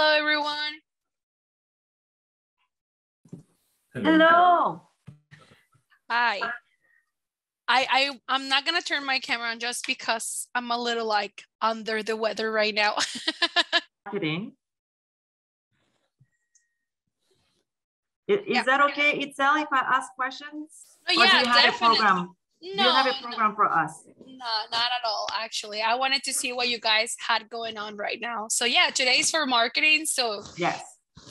Hello, everyone. Hello. Hi. I'm not gonna turn my camera on just because I'm a little like under the weather right now. Kidding. Is that okay, Itzel, if I ask questions? Oh, or yeah, do you have definitely. a program? No, do you have a program for us? No, not at all, actually. I wanted to see what you guys had going on right now. So yeah, today's for marketing. So yes,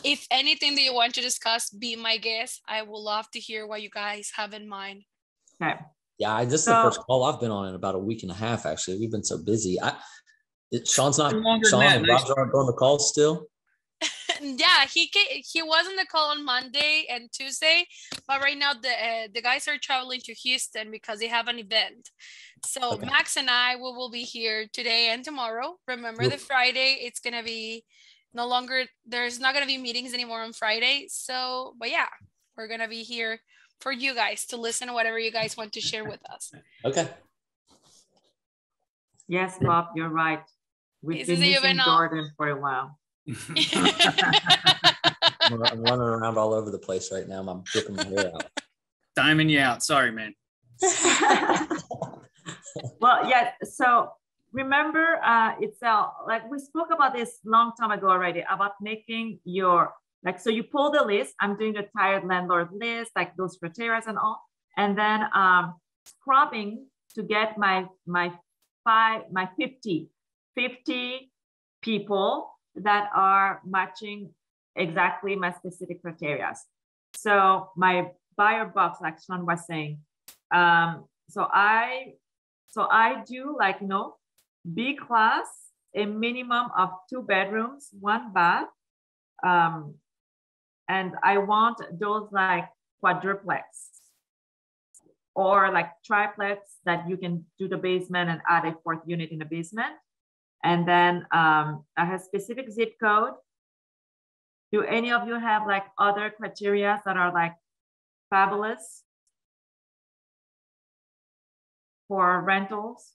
if anything that you want to discuss, be my guest. I would love to hear what you guys have in mind. Okay. Yeah, this is the first call I've been on in about a week and a half, actually. We've been so busy. Sean and Roger aren't on the call still? Yeah, he was on the call on Monday and Tuesday, but right now the guys are traveling to Houston because they have an event. So okay. Max and I will be here today and tomorrow. Remember, the Friday, it's gonna be there's not gonna be meetings anymore on Friday. So, but yeah, we're gonna be here for you guys to listen to whatever you guys want to share with us. Okay. Yes, Bob, you're right. We've been missing Jordan for a while. I'm running around all over the place right now. I'm ripping my hair out. Diamond you out. Sorry, man. Well, yeah. So remember, it's like we spoke about this long time ago already about making your so you pull the list. I'm doing a tired landlord list, like those criteria and all, and then scrubbing to get my 50 people that are matching exactly my specific criteria. So my buyer box, like Sean was saying, so I do B class, a minimum of 2 bedrooms, 1 bath, and I want those like quadruplex or like triplex that you can do the basement and add a 4th unit in the basement. And then I have specific zip code. Do any of you have like other criteria that are like fabulous for rentals?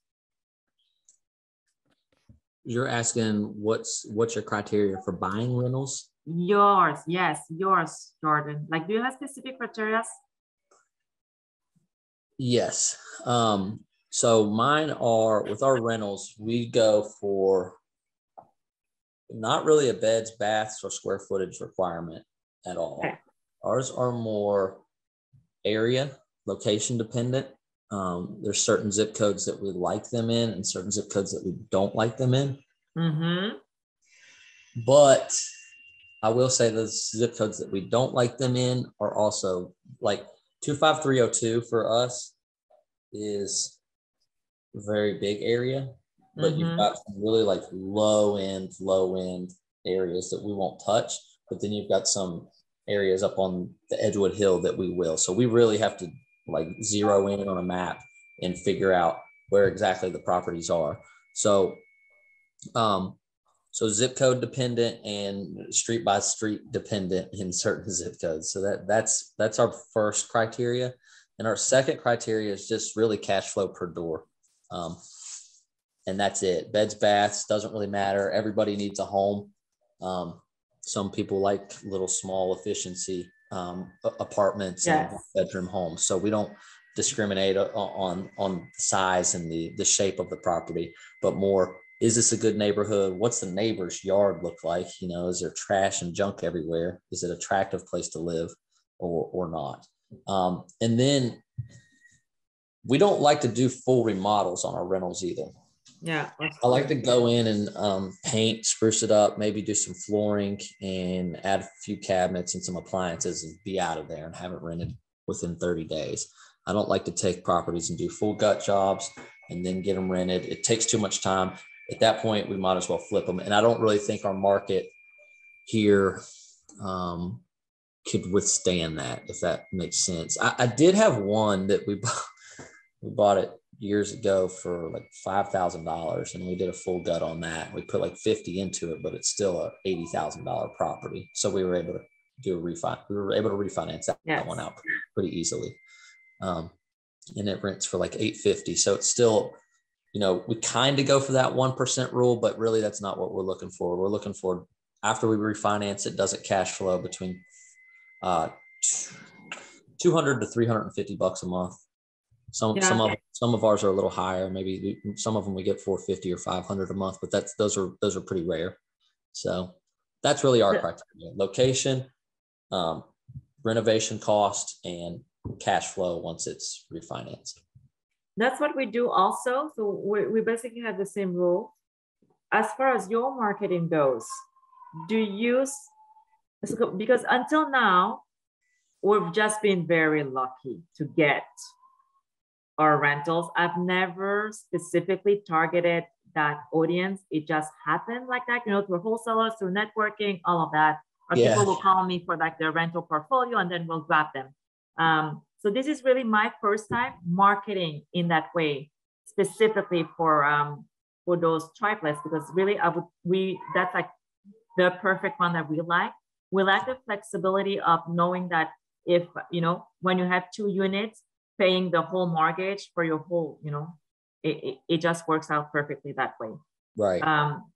You're asking what's your criteria for buying rentals? Yours, yes, yours, Jordan. Like, do you have specific criteria? Yes. So mine are, with our rentals, we go for not really a beds, baths, or square footage requirement at all. Okay. Ours are more area, location dependent. There's certain zip codes that we like them in and certain zip codes that we don't like them in. Mm-hmm. But I will say the zip codes that we don't like them in are also like 25302 for us is a very big area, but you've got some really like low end areas that we won't touch. But then you've got some areas up on the Edgewood Hill that we will. So we really have to like zero in on a map and figure out where exactly the properties are. So, so zip code dependent and street by street dependent in certain zip codes. So that's our first criteria. And our second criteria is just really cash flow per door. And that's it. Beds, baths, doesn't really matter. Everybody needs a home. Some people like little small efficiency apartments and bedroom homes. So we don't discriminate on size and the shape of the property, but more, is this a good neighborhood? What's the neighbor's yard look like? You know, is there trash and junk everywhere? Is it an attractive place to live or not? And then we don't like to do full remodels on our rentals either. Yeah. I like to go in and paint, spruce it up, maybe do some flooring and add a few cabinets and some appliances and be out of there and have it rented within 30 days. I don't like to take properties and do full gut jobs and then get them rented. It takes too much time. At that point, we might as well flip them. And I don't really think our market here could withstand that, if that makes sense. I did have one that we bought it years ago for like $5,000 and we did a full gut on that. We put like 50 into it, but it's still a $80,000 property. So we were able to do a refi. We were able to refinance that one out pretty easily. And it rents for like $850. So it's still, you know, we kind of go for that 1% rule, but really that's not what we're looking for. We're looking for after we refinance it, does it cash flow between 200 to $350 a month. Some of ours are a little higher. Maybe some of them we get 450 or 500 a month, but those are pretty rare. So that's really our criteria: location, renovation cost, and cash flow once it's refinanced. That's what we do also. So we basically have the same rule. As far as your marketing goes, do you use, because until now, we've just been very lucky to get our rentals. I've never specifically targeted that audience. It just happened like that, through wholesalers, through networking, all of that. Or people will call me for like their rental portfolio and then we'll grab them. So this is really my first time marketing in that way, specifically for those triplets, because really that's like the perfect one that we like. We like the flexibility of knowing that if, when you have 2 units, paying the whole mortgage for your whole, it just works out perfectly that way. Right.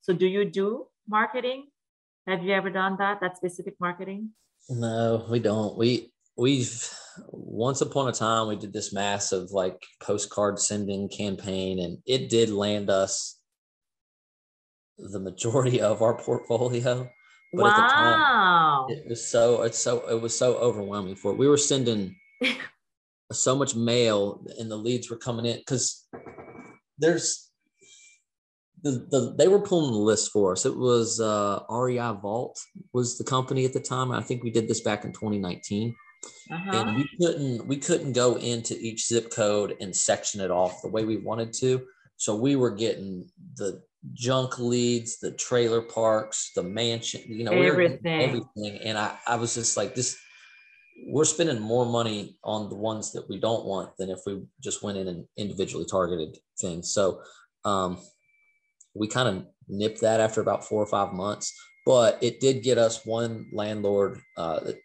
So do you do marketing? Have you ever done that specific marketing? No, we don't. We've once upon a time, we did this massive like postcard sending campaign, and it did land us the majority of our portfolio. But at the time, it was so overwhelming for it. We were sending so much mail and the leads were coming in because there's they were pulling the list for us. It was REI Vault was the company at the time. I think we did this back in 2019. And we couldn't go into each zip code and section it off the way we wanted to. So we were getting the junk leads, the trailer parks, the mansion, everything. And I was just like, we're spending more money on the ones that we don't want than if we just went in and individually targeted things. So we kind of nipped that after about 4 or 5 months, but it did get us one landlord. The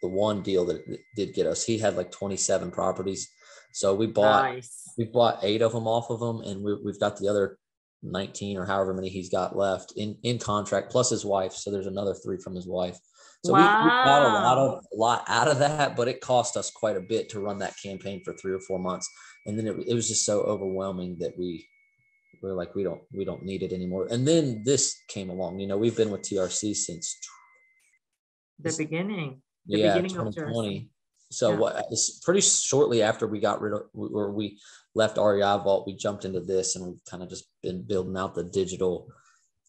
one deal that it did get us, he had like 27 properties. So we bought 8 of them off of them, and we've got the other 19 or however many he's got left in contract, plus his wife. So there's another 3 from his wife. So we got a lot out of that, but it cost us quite a bit to run that campaign for 3 or 4 months. And then it was just so overwhelming that we're like, we don't need it anymore. And then this came along. We've been with TRC since the beginning. The beginning 2020. Of TRC. So it's pretty shortly after we got rid of, or we left REI Vault, we jumped into this, and we've kind of just been building out the digital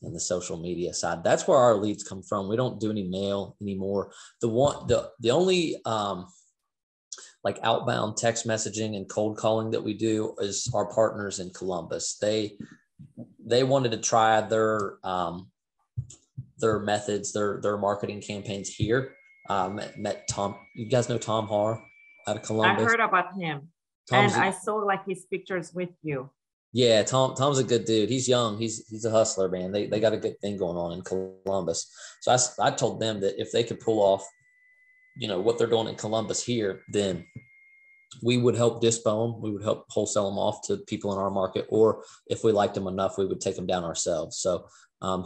and the social media side. That's where our leads come from. We don't do any mail anymore. The only like outbound text messaging and cold calling that we do is our partners in Columbus. They wanted to try their methods, their marketing campaigns here. Met Tom. You guys know Tom Har out of Columbus? I heard about him. I saw like his pictures with you. Yeah, Tom's a good dude. He's young. He's a hustler, man. They got a good thing going on in Columbus. So I told them that if they could pull off, what they're doing in Columbus here, then we would help dispo them. We would help wholesale them off to people in our market, or if we liked them enough, we would take them down ourselves. So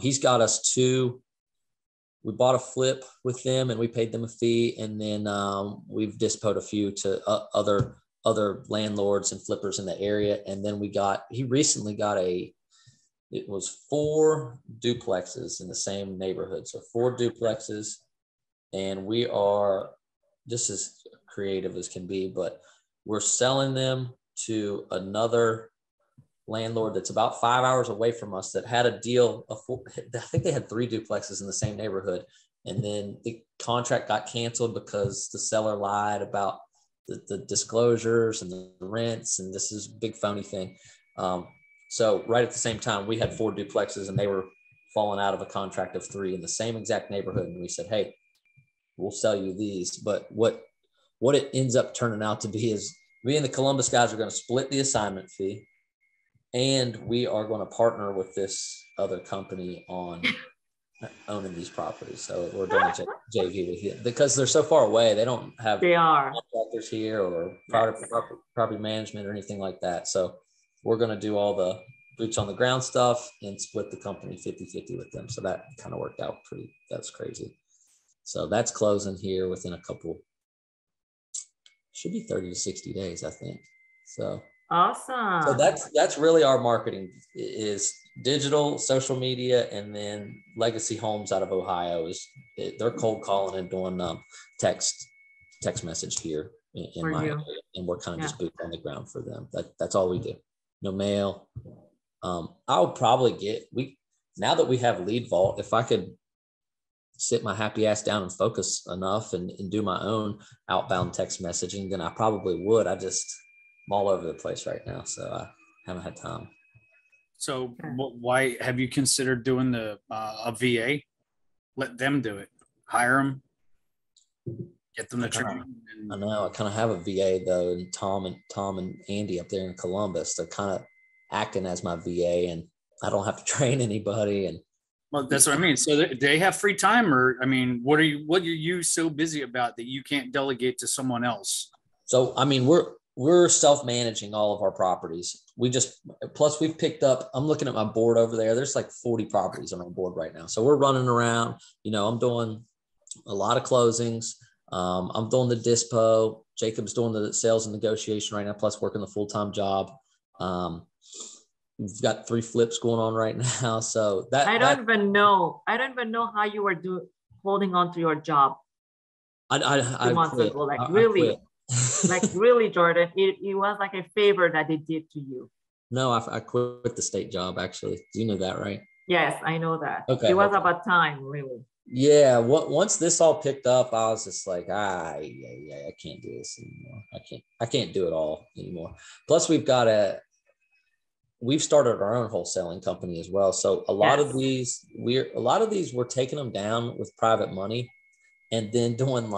he's got us 2. We bought a flip with them and we paid them a fee. And then we've dispoed a few to other landlords and flippers in the area. And then he recently got it was 4 duplexes in the same neighborhood. So 4 duplexes, and we are just as creative as can be, but we're selling them to another landlord that's about 5 hours away from us that had a deal I think they had 3 duplexes in the same neighborhood, and then the contract got canceled because the seller lied about the disclosures and the rents, and this is a big phony thing. So right at the same time, we had 4 duplexes and they were falling out of a contract of 3 in the same exact neighborhood, and we said, hey, we'll sell you these. But what it ends up turning out to be is me and the Columbus guys are going to split the assignment fee, and we are going to partner with this other company on owning these properties. So we're doing a JV with you because they're so far away. They don't have contractors here or property management or anything like that. So we're going to do all the boots on the ground stuff and split the company 50-50 with them. So that kind of worked out that's crazy. So that's closing here within a couple, should be 30 to 60 days, I think. So awesome. So that's really our marketing is digital, social media, and then Legacy Homes out of Ohio they're cold calling and doing text message here in my area, and we're kind of just boots on the ground for them. That's all we do. No mail. I'll probably now that we have Lead Vault, if I could sit my happy ass down and focus enough and do my own outbound text messaging, then I probably would. I'm all over the place right now, so I haven't had time. So why have you considered doing a VA? Let them do it. Hire them. Get them to train. I know. I kind of have a VA though, and Tom and Andy up there in Columbus. They're kind of acting as my VA, and I don't have to train anybody. And well, that's what I mean. So they have free time, or I mean, what are you so busy about that you can't delegate to someone else? So I mean, we're self-managing all of our properties. Plus we've picked up, I'm looking at my board over there. There's like 40 properties on our board right now. So we're running around, I'm doing a lot of closings. I'm doing the dispo. Jacob's doing the sales and negotiation right now, plus working the full-time job. We've got 3 flips going on right now. So I don't even know how you were holding on to your job. I 2 months ago, like really. Like really, Jordan, it was like a favor that they did to you. No, I quit the state job, actually. You know that, right? Yes, I know that. Okay. It was about time, really. Yeah. Once this all picked up, I was just like, I can't do this anymore. I can't do it all anymore. Plus we've started our own wholesaling company as well. So a lot of these, we're taking them down with private money and then doing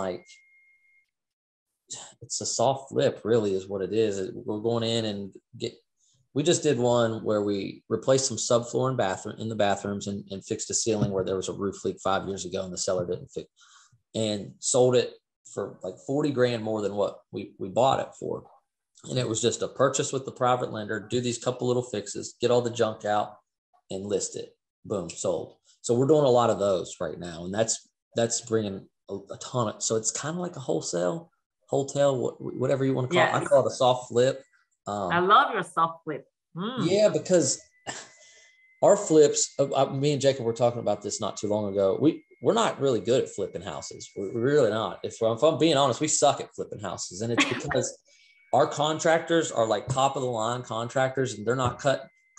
it's a soft flip really is what it is. We're going in and we just did one where we replaced some subfloor in the bathrooms and fixed a ceiling where there was a roof leak 5 years ago and the seller didn't fix, and sold it for like 40 grand more than what we bought it for. And it was just a purchase with the private lender, do these couple little fixes, get all the junk out and list it. Boom, sold. So we're doing a lot of those right now. And that's bringing a ton of, so it's kind of like a wholesale, whatever you want to call it. I call it a soft flip. I love your soft flip. Yeah, because our flips, me and Jacob were talking about this not too long ago. We're not really good at flipping houses. We're really not. If I'm being honest, we suck at flipping houses. And it's because our contractors are like top of the line contractors, and they're not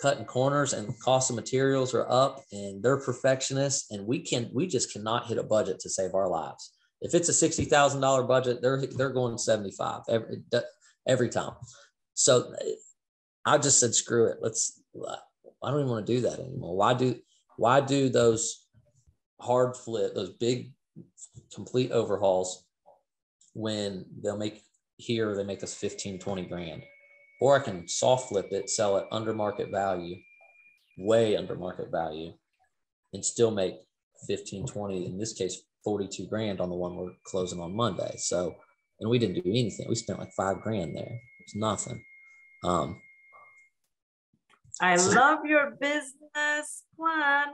cutting corners, and cost of materials are up, and they're perfectionists. And we just cannot hit a budget to save our lives. If it's a $60,000 budget, they're going 75 every time. So I just said, screw it. I don't even want to do that anymore. Why do those hard flip, those big complete overhauls when they make us 15, 20 grand, or I can soft flip it, sell it under market value, way under market value, and still make 15, 20, in this case, 42 grand on the one we're closing on Monday. So, and we didn't do anything. We spent like 5 grand there. It's nothing. I love your business plan.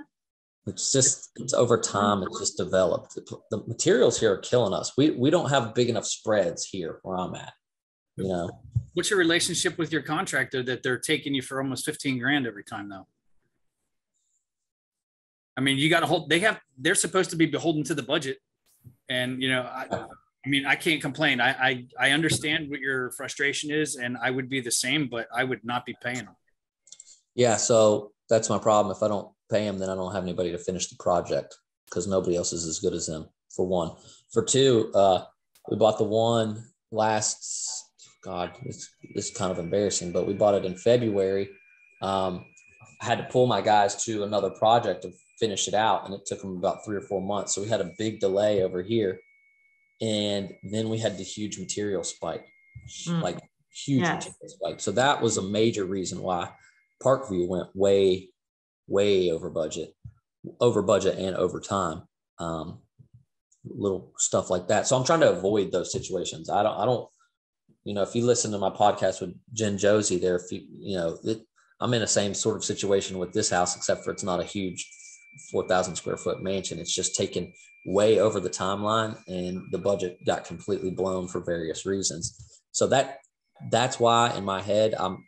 It's over time. It's just developed. The materials here are killing us. We don't have big enough spreads here where I'm at, What's your relationship with your contractor that they're taking you for almost 15 grand every time though? I mean, you got to hold, they're supposed to be beholden to the budget. And, I can't complain. I understand what your frustration is, and I would be the same, but I would not be paying them. Yeah. So that's my problem. If I don't pay them, then I don't have anybody to finish the project because nobody else is as good as them, for one. For two, we bought the one it's kind of embarrassing, but we bought it in February. I had to pull my guys to another project to finish it out, and it took them about 3 or 4 months. So we had a big delay over here. And then we had the huge material spike, material spike. So that was a major reason why Parkview went way, way over budget and over time. Little stuff like that. So I'm trying to avoid those situations. I don't, if you listen to my podcast with Jen Josie there, I'm in the same sort of situation with this house, except for it's not a huge 4,000 square foot mansion. It's just taken way over the timeline, and the budget got completely blown for various reasons. So that's why in my head, I'm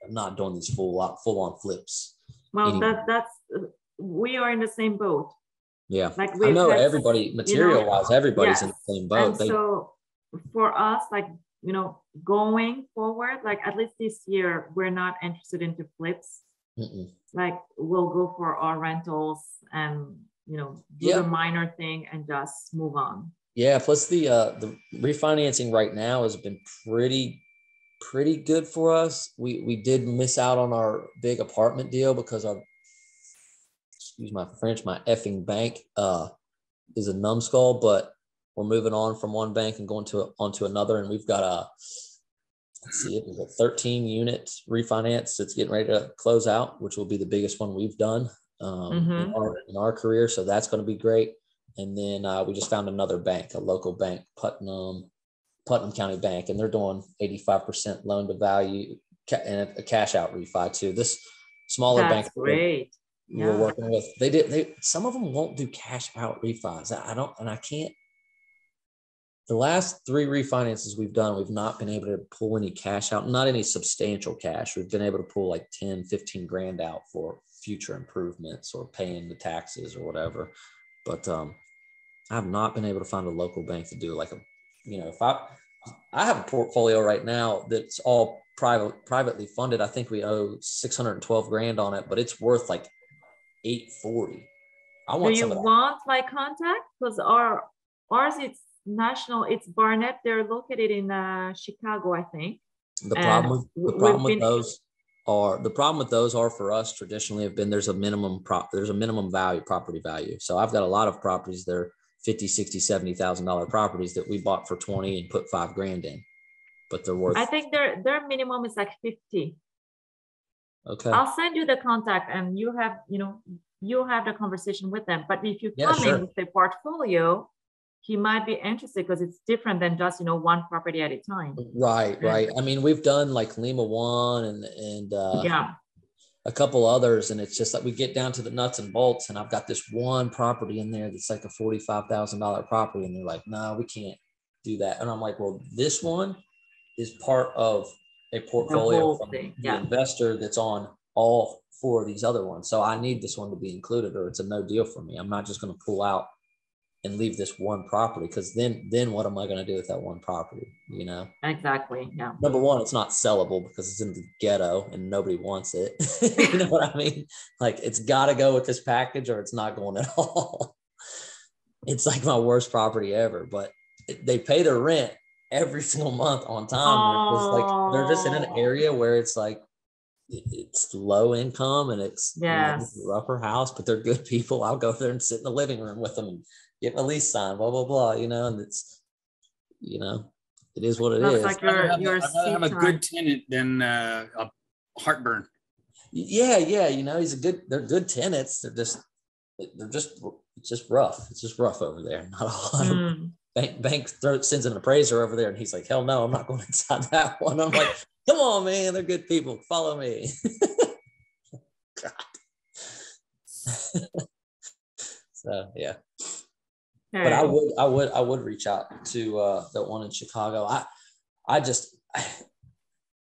not doing these full on flips. Well, anymore. that's we are in the same boat. Yeah, like I know had, everybody, material wise, everybody's yes. in the same boat. And so for us, like, going forward, like at least this year, we're not interested into flips. Like we'll go for our rentals and, do the minor thing and just move on. Yeah. Plus the refinancing right now has been pretty good for us. We did miss out on our big apartment deal because excuse my French, my effing bank is a numbskull, but we're moving on from one bank and going onto another. And we've got it was a 13 unit refinance that's getting ready to close out, which will be the biggest one we've done in our career. So that's going to be great. And then we just found another bank, a local bank, Putnam County Bank, and they're doing 85% loan to value and a cash out refi too. This smaller bank. That's great. We're working with, some of them won't do cash out refis. I can't. The last 3 refinances we've done, we've not been able to pull any cash out, not any substantial cash. We've been able to pull like 10, 15 grand out for future improvements or paying the taxes or whatever. But I have not been able to find a local bank to do like if I have a portfolio right now that's all privately funded. I think we owe 612 grand on it, but it's worth like 840. Do you want my contact? Because ours it's national. It's Barnett. They're located in Chicago, I think. The problem with those are for us traditionally have been there's a minimum property value. So I've got a lot of properties that are $50,000, $60,000, $70,000 properties that we bought for 20 and put 5 grand in, but they're worth. I think their minimum is like 50. Okay. I'll send you the contact, and you have the conversation with them. But if you come in with a portfolio, he might be interested because it's different than just one property at a time. Right. I mean, we've done like Lima One and a couple others, and it's just like we get down to the nuts and bolts, and I've got this one property in there that's like a $45,000 property, and they're like, no, we can't do that. And I'm like, well, this one is part of a portfolio from the investor that's on all 4 of these other ones. So I need this one to be included, or it's a no deal for me. I'm not just going to pull out and leave this one property, because then what am I going to do with that one property? Exactly. Yeah. Number one, it's not sellable because it's in the ghetto and nobody wants it. You know what I mean? Like, it's got to go with this package or it's not going at all. It's like my worst property ever, but they pay their rent every single month on time. It's like they're just in an area where it's like it's low income and it's a rougher house, but they're good people. I'll go there and sit in the living room with them and get my lease signed, blah blah blah. And it's it is what it is. Like I'd rather have a good tenant than a heartburn. Yeah. They're good tenants. It's just rough. It's just rough over there. Not a lot of bank sends an appraiser over there, and he's like, hell no, I'm not going inside that one. I'm like, come on, man, they're good people. Follow me. God. So yeah. But I would reach out to the one in Chicago.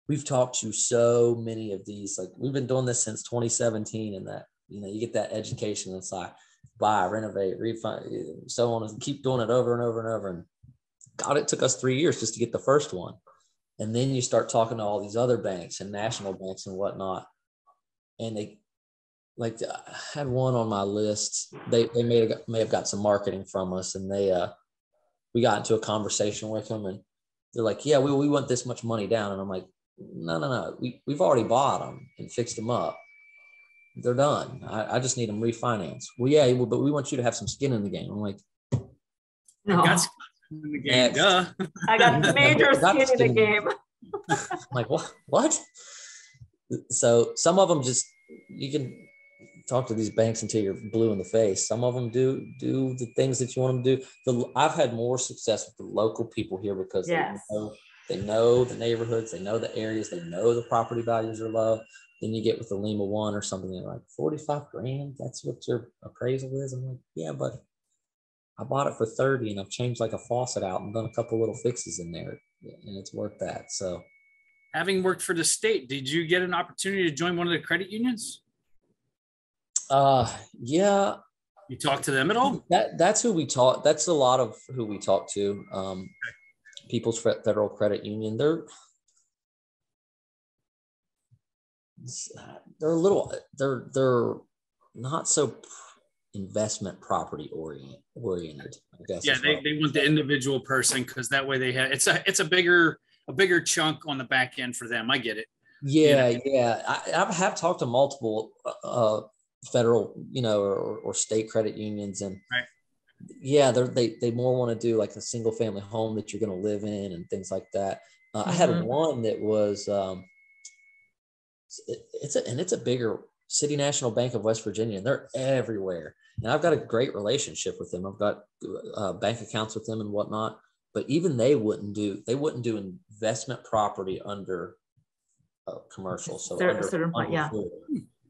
We've talked to so many of these. Like, we've been doing this since 2017, and that you get that education. It's like buy, renovate, refi, so on, and keep doing it over and over and over. And God, it took us 3 years just to get the first one. And then you start talking to all these other banks and national banks and whatnot, and they. Like, I had one on my list. They may have got some marketing from us, and we got into a conversation with them, and they're like, "Yeah, we want this much money down," and I'm like, "No, we've already bought them and fixed them up. They're done. I just need them refinanced." Well, yeah, but we want you to have some skin in the game. I'm like, no, I got skin in the game. Duh. I got major skin in the game. I'm like, what? So some of them you can talk to these banks until you're blue in the face. Some of them do the things that you want them to do. I've had more success with the local people here because they know the neighborhoods, they know the areas, they know the property values are low. then you get with the Lima one or something, they're like 45 grand. That's what your appraisal is. I'm like, yeah, but I bought it for 30 and I've changed like a faucet out and done a couple little fixes in there, and it's worth that. So having worked for the state, did you get an opportunity to join one of the credit unions? Yeah. You talked to them at all? That's who we talk. That's a lot of who we talk to. People's Federal Credit Union. They're a little. They're not so investment property oriented. I guess. Yeah, they want the individual person because that way they have it's a bigger chunk on the back end for them. I get it. Yeah, yeah. I have talked to multiple federal, or state credit unions, and right. Yeah, they more want to do like a single family home that you're going to live in and things like that. I had one that was it's a bigger City National Bank of West Virginia, and they're everywhere. And I've got a great relationship with them. I've got bank accounts with them and whatnot. But even they wouldn't do investment property under commercial. So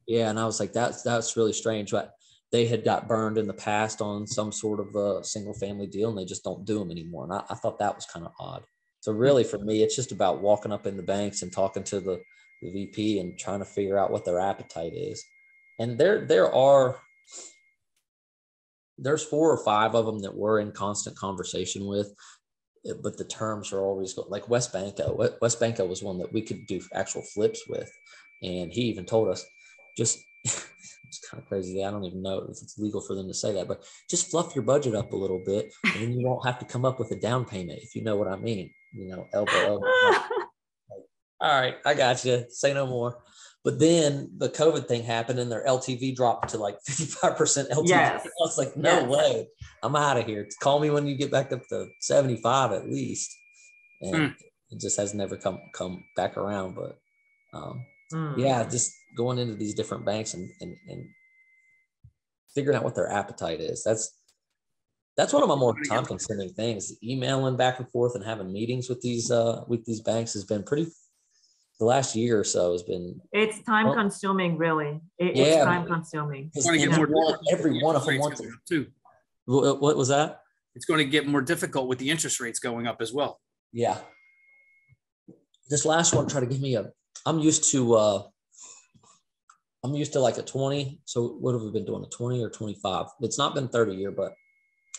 yeah, and I was like, that's really strange. But they had got burned in the past on some sort of a single family deal, and they just don't do them anymore. And I thought that was kind of odd. So really, for me, it's just about walking up in the banks and talking to the VP and trying to figure out what their appetite is. And there's 4 or 5 of them that we're in constant conversation with, but the terms are always good. Like West Banco was one that we could do actual flips with. And he even told us, just, it's kind of crazy. I don't even know if it's legal for them to say that, but just fluff your budget up a little bit, and then you won't have to come up with a down payment, if you know what I mean. Elbow. All right, I got you. Say no more. But then the COVID thing happened, and their LTV dropped to like 55% LTV. Yes. I was like, no way. I'm out of here. Call me when you get back up to 75 at least. And it just has never come back around. But yeah, just going into these different banks and figuring out what their appetite is. That's one of my more time-consuming things. Emailing back and forth and having meetings with these banks has been pretty. The last year or so has been. It's time consuming, really. It's time consuming. Every one of them wants it too. What was that? It's going to get more difficult with the interest rates going up as well. Yeah. This last one tried to give me I'm used to like a 20. So what have we been doing? A 20 or 25? It's not been 30 year,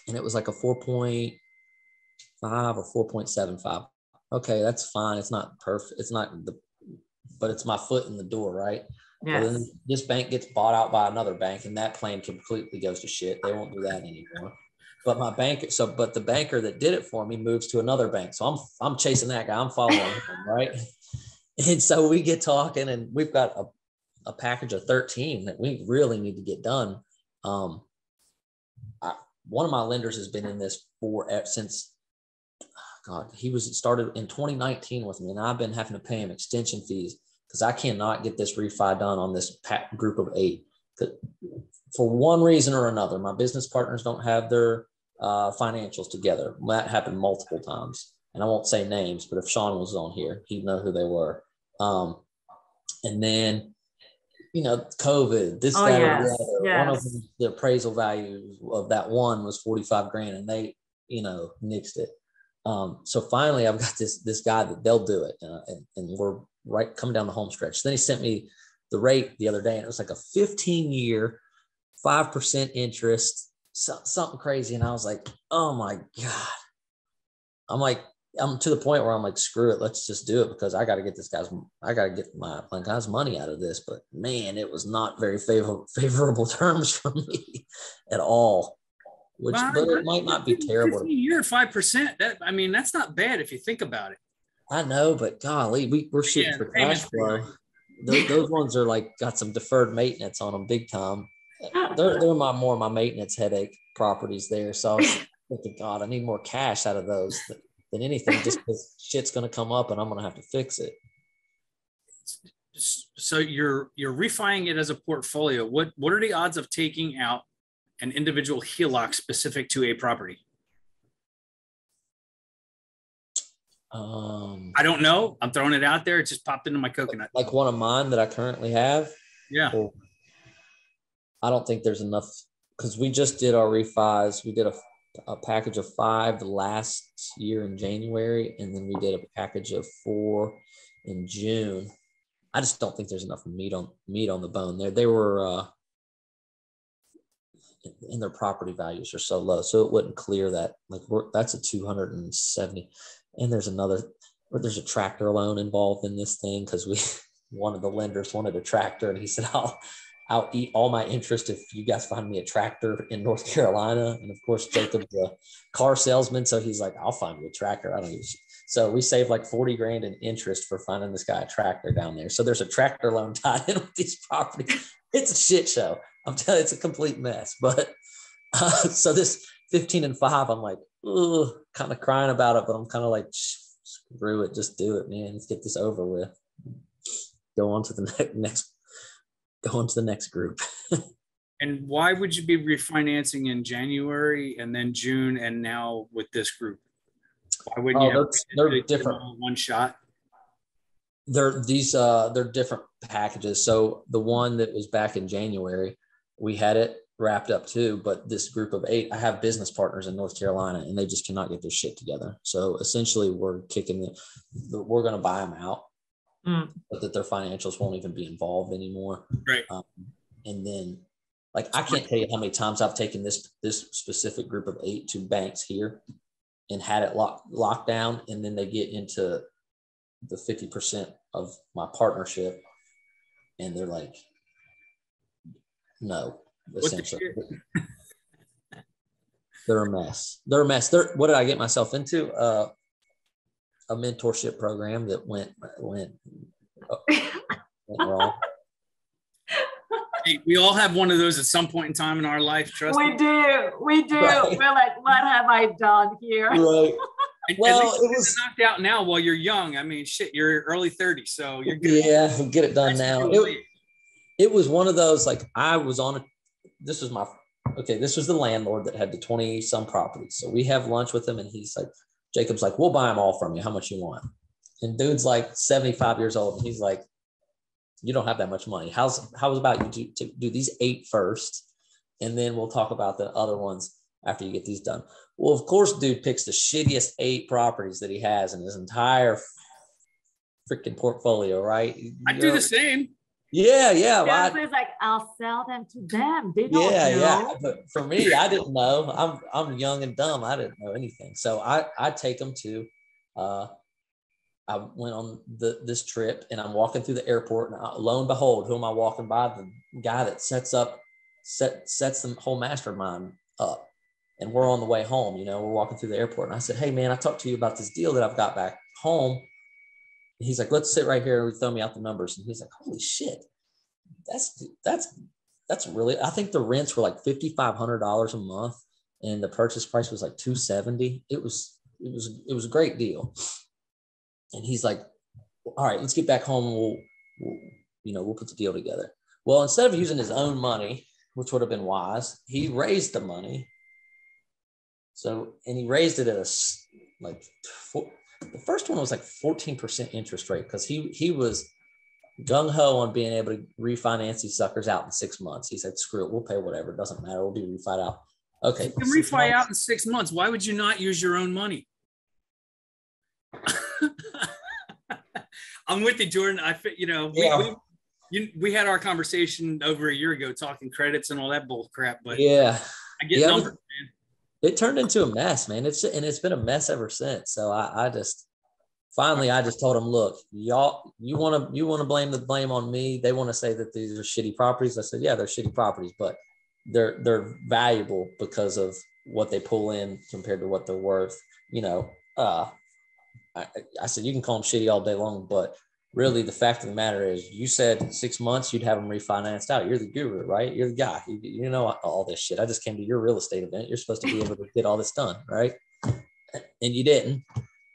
and it was like a 4.5 or 4.75. Okay, that's fine. It's not perfect. It's not but it's my foot in the door, right? Yes. So then this bank gets bought out by another bank, and that plan completely goes to shit. They won't do that anymore. But but the banker that did it for me moves to another bank. So I'm chasing that guy. I'm following him, right? And so we get talking, and we've got a package of 13 that we really need to get done. One of my lenders has been in this since. God, he started in 2019 with me, and I've been having to pay him extension fees because I cannot get this refi done on this group of 8. For one reason or another, my business partners don't have their financials together. That happened multiple times, and I won't say names, but if Sean was on here, he'd know who they were. And then, COVID, this, that, or the other. Yes. One of them, the appraisal value of that one was 45 grand, and they, nixed it. So finally, I've got this guy that they'll do it, and we're coming down the home stretch. Then he sent me the rate the other day, and it was like a 15-year, 5% interest, something crazy. And I was like, oh my God. I'm to the point where I'm like, screw it, let's just do it, because I got to get my guy's money out of this. But man, it was not very favorable terms for me at all. But it might not be terrible. You're 5%. That's not bad if you think about it. I know, but golly, we're shooting for cash flow. Those ones are like got some deferred maintenance on them big time. They're more my maintenance headache properties there. So I was thinking, God, I need more cash out of those than anything, just because shit's going to come up and I'm going to have to fix it. So you're refining it as a portfolio. What are the odds of taking out an individual HELOC specific to a property? I don't know. I'm throwing it out there. It just popped into my coconut. Like one of mine that I currently have. Yeah. Well, I don't think there's enough because we just did our refis. We did a package of 5 last year in January, and then we did a package of 4 in June. I just don't think there's enough meat on the bone there. They were and their property values are so low, so it wouldn't clear that. Like that's a 270, and there's a tractor loan involved in this thing because one of the lenders wanted a tractor, and he said, I'll eat all my interest if you guys find me a tractor in North Carolina. And of course, Jacob's a car salesman, so he's like, I'll find you a tractor. I don't give a shit. So we saved like 40 grand in interest for finding this guy a tractor down there. So there's a tractor loan tied in with these properties. It's a shit show. I'm telling you, it's a complete mess. But so this 15 and 5, I'm like, kind of crying about it, but I'm kind of like, screw it, just do it, man. Let's get this over with. Go on to the next group. And why would you be refinancing in January and then June and now with this group? Why wouldn't you they're different. One shot? They're different packages. So the one that was back in January, we had it wrapped up too. But this group of 8, I have business partners in North Carolina, and they just cannot get their shit together. So essentially, we're we're going to buy them out, but that their financials won't even be involved anymore. Right. And then, like, I can't tell you how many times I've taken this specific group of 8 to banks here and had it locked down, and then they get into the 50% of my partnership, and they're like, no, essentially. They're a mess. What did I get myself into? A mentorship program that went wrong. Hey, we all have one of those at some point in time in our life. Trust me. We do. Right. We're like, what have I done here? Right. Well, it was knocked out now while you're young. I mean, shit, you're early 30s, so you're good. Yeah, get it done now. It was one of those, like, I was on this was the landlord that had the 20 some properties. So we have lunch with him, and he's like, Jacob's like, we'll buy them all from you. How much you want? And dude's like 75 years old, and he's like, you don't have that much money. How about you to do these 8 first, and then we'll talk about the other ones after you get these done. Well, of course, dude picks the shittiest 8 properties that he has in his entire freaking portfolio, right? I do the same. Yeah. He's like, I'll sell them to them. They don't know. Yeah. But for me, I didn't know. I'm young and dumb. I didn't know anything. So I take them to. I went on this trip, and I'm walking through the airport, and lo and behold, who am I walking by? The guy that sets the whole mastermind up. And we're on the way home, we're walking through the airport. And I said, hey man, I talked to you about this deal that I've got back home. And he's like, let's sit right here and throw me out the numbers. And he's like, holy shit. That's really, I think the rents were like $5,500 a month, and the purchase price was like $270. It was a great deal. And he's like, all right, let's get back home, and we'll put the deal together. Well, instead of using his own money, which would have been wise, he raised the money. So, and he raised it at the first one was like 14% interest rate, because he was gung-ho on being able to refinance these suckers out in 6 months. He said, screw it, we'll pay whatever, it doesn't matter, we'll be refied out. Okay. You can refi out in 6 months. Why would you not use your own money? I'm with you, Jordan. We had our conversation over a year ago talking credits and all that bull crap, but yeah, I get numbers, man. It turned into a mess, man. It's been a mess ever since. So I just told them, look, y'all, you want to blame the blame on me. They want to say that these are shitty properties. I said, yeah, they're shitty properties, but they're valuable because of what they pull in compared to what they're worth. I said, you can call them shitty all day long, but really the fact of the matter is, you said 6 months you'd have them refinanced out. You're the guru, right? You're the guy. You know all this shit. I just came to your real estate event. You're supposed to be able to get all this done, right? And you didn't.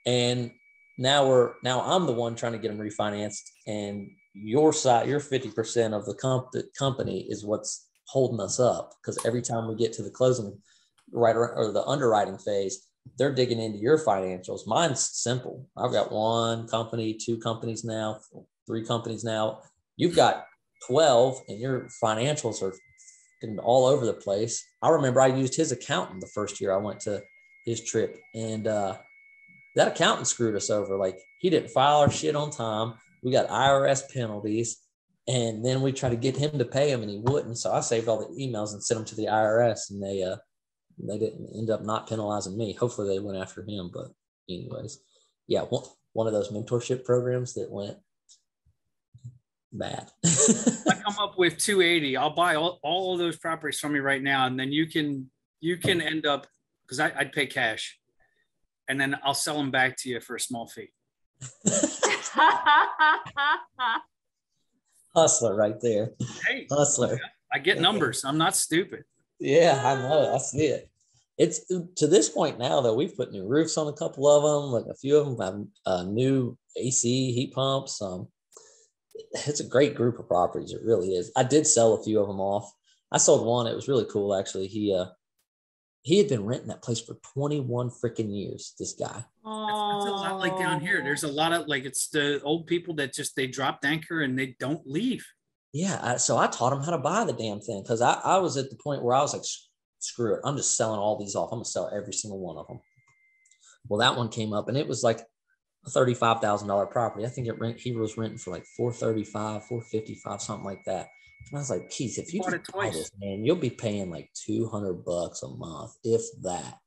And now I'm the one trying to get them refinanced, and your side, your 50% of the company is what's holding us up, because every time we get to the closing or the underwriting phase, they're digging into your financials. Mine's simple. I've got 1 company, 2 companies now, 3 companies now. You've got 12 and your financials are all over the place. I remember I used his accountant the first year I went to his trip, and that accountant screwed us over. Like, he didn't file our shit on time. We got IRS penalties, and then we tried to get him to pay him and he wouldn't. So I saved all the emails and sent them to the IRS, and they didn't end up not penalizing me. Hopefully they went after him. But anyways, yeah, one of those mentorship programs that went bad. I come up with 280. I'll buy all of those properties from you right now, and then you can end up, because I'd pay cash, and then I'll sell them back to you for a small fee. Hustler right there. Hey, hustler. I get numbers. I'm not stupid. Yeah, I know. I see it. It's to this point now that we've put new roofs on a couple of them. Like, a few of them have new AC heat pumps. It's a great group of properties. It really is. I did sell a few of them off. I sold one. It was really cool, actually. He had been renting that place for 21 freaking years. This guy. That's a lot like down here. There's a lot of, like, it's the old people that just, they dropped anchor and they don't leave. Yeah. So I taught him how to buy the damn thing, because I was at the point where I was like, screw it. I'm just selling all these off. I'm going to sell every single one of them. Well, that one came up and it was like a $35,000 property. I think he was renting for like $435, $455, something like that. And I was like, Keith, if you just buy this, man, you'll be paying like $200 a month, if that.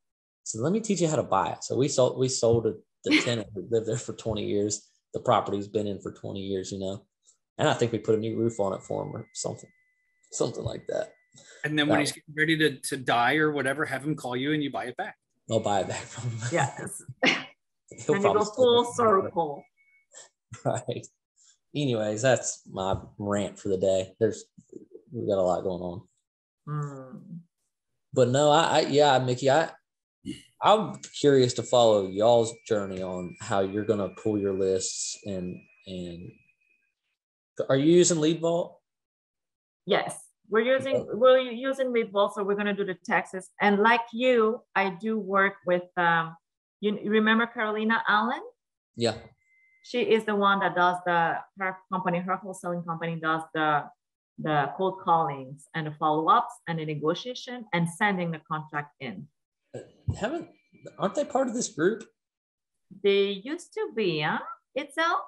So let me teach you how to buy it. So we sold the tenant who lived there for 20 years. The property's been in for 20 years, and I think we put a new roof on it for him or something like that. And then when he's getting ready to die or whatever, have him call you and you buy it back. I'll buy it back from him. Yes. And you go full circle. Right. Anyways, that's my rant for the day. We've got a lot going on. But no, Mickey, I'm curious to follow y'all's journey on how you're going to pull your lists, and are you using Lead Vault? Yes, we're using Lead Vault, so we're going to do the taxes. And like you, I do work with you remember Carolina Allen? Yeah. She is the one that does her wholesaling company does the cold callings and the follow-ups and the negotiation and sending the contract in. Aren't they part of this group? They used to be, huh? Itself?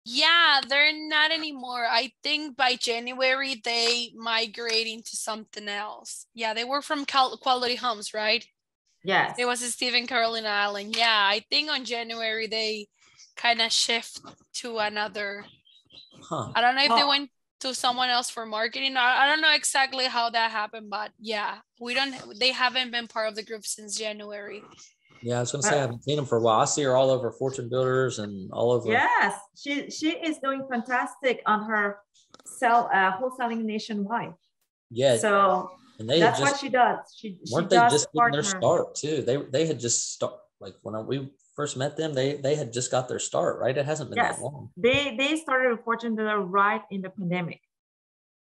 Yeah, they're not anymore. I think by January they migrate into something else. Yeah, they were from Quality Homes, right? Yes. It was Stephen Carolina Allen. Yeah, I think on January they kind of shift to another. I don't know if they went to someone else for marketing. I don't know exactly how that happened, but yeah, they haven't been part of the group since January. Yeah, I was going to say, I haven't seen them for a while. I see her all over Fortune Builders and all over. Yes, she is doing fantastic on her wholesaling nationwide. Yeah. So that's what she does. Weren't they just getting their start too? They had just started, like when we first met them, they had just got their start, right? It hasn't been that long. They started with Fortune Builder right in the pandemic.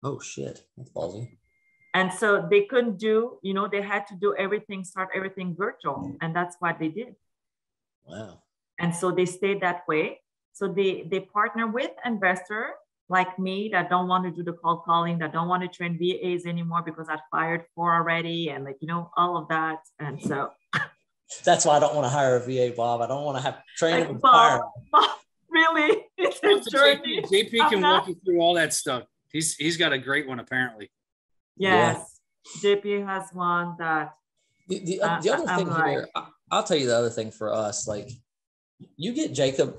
Oh shit, that's ballsy. And so they couldn't do, they had to start everything virtual. And that's what they did. Wow. And so they stayed that way. So they partner with investors like me that don't want to do the cold calling, that don't want to train VAs anymore because I fired 4 already. And all of that. And so. That's why I don't want to hire a VA, Bob. I don't want to have training with Bob, really? It's a journey. JP can walk you through all that stuff. He's got a great one, apparently. Yes, yeah. JP has one that. The other thing here, I'll tell you the other thing for us. Like, you get Jacob.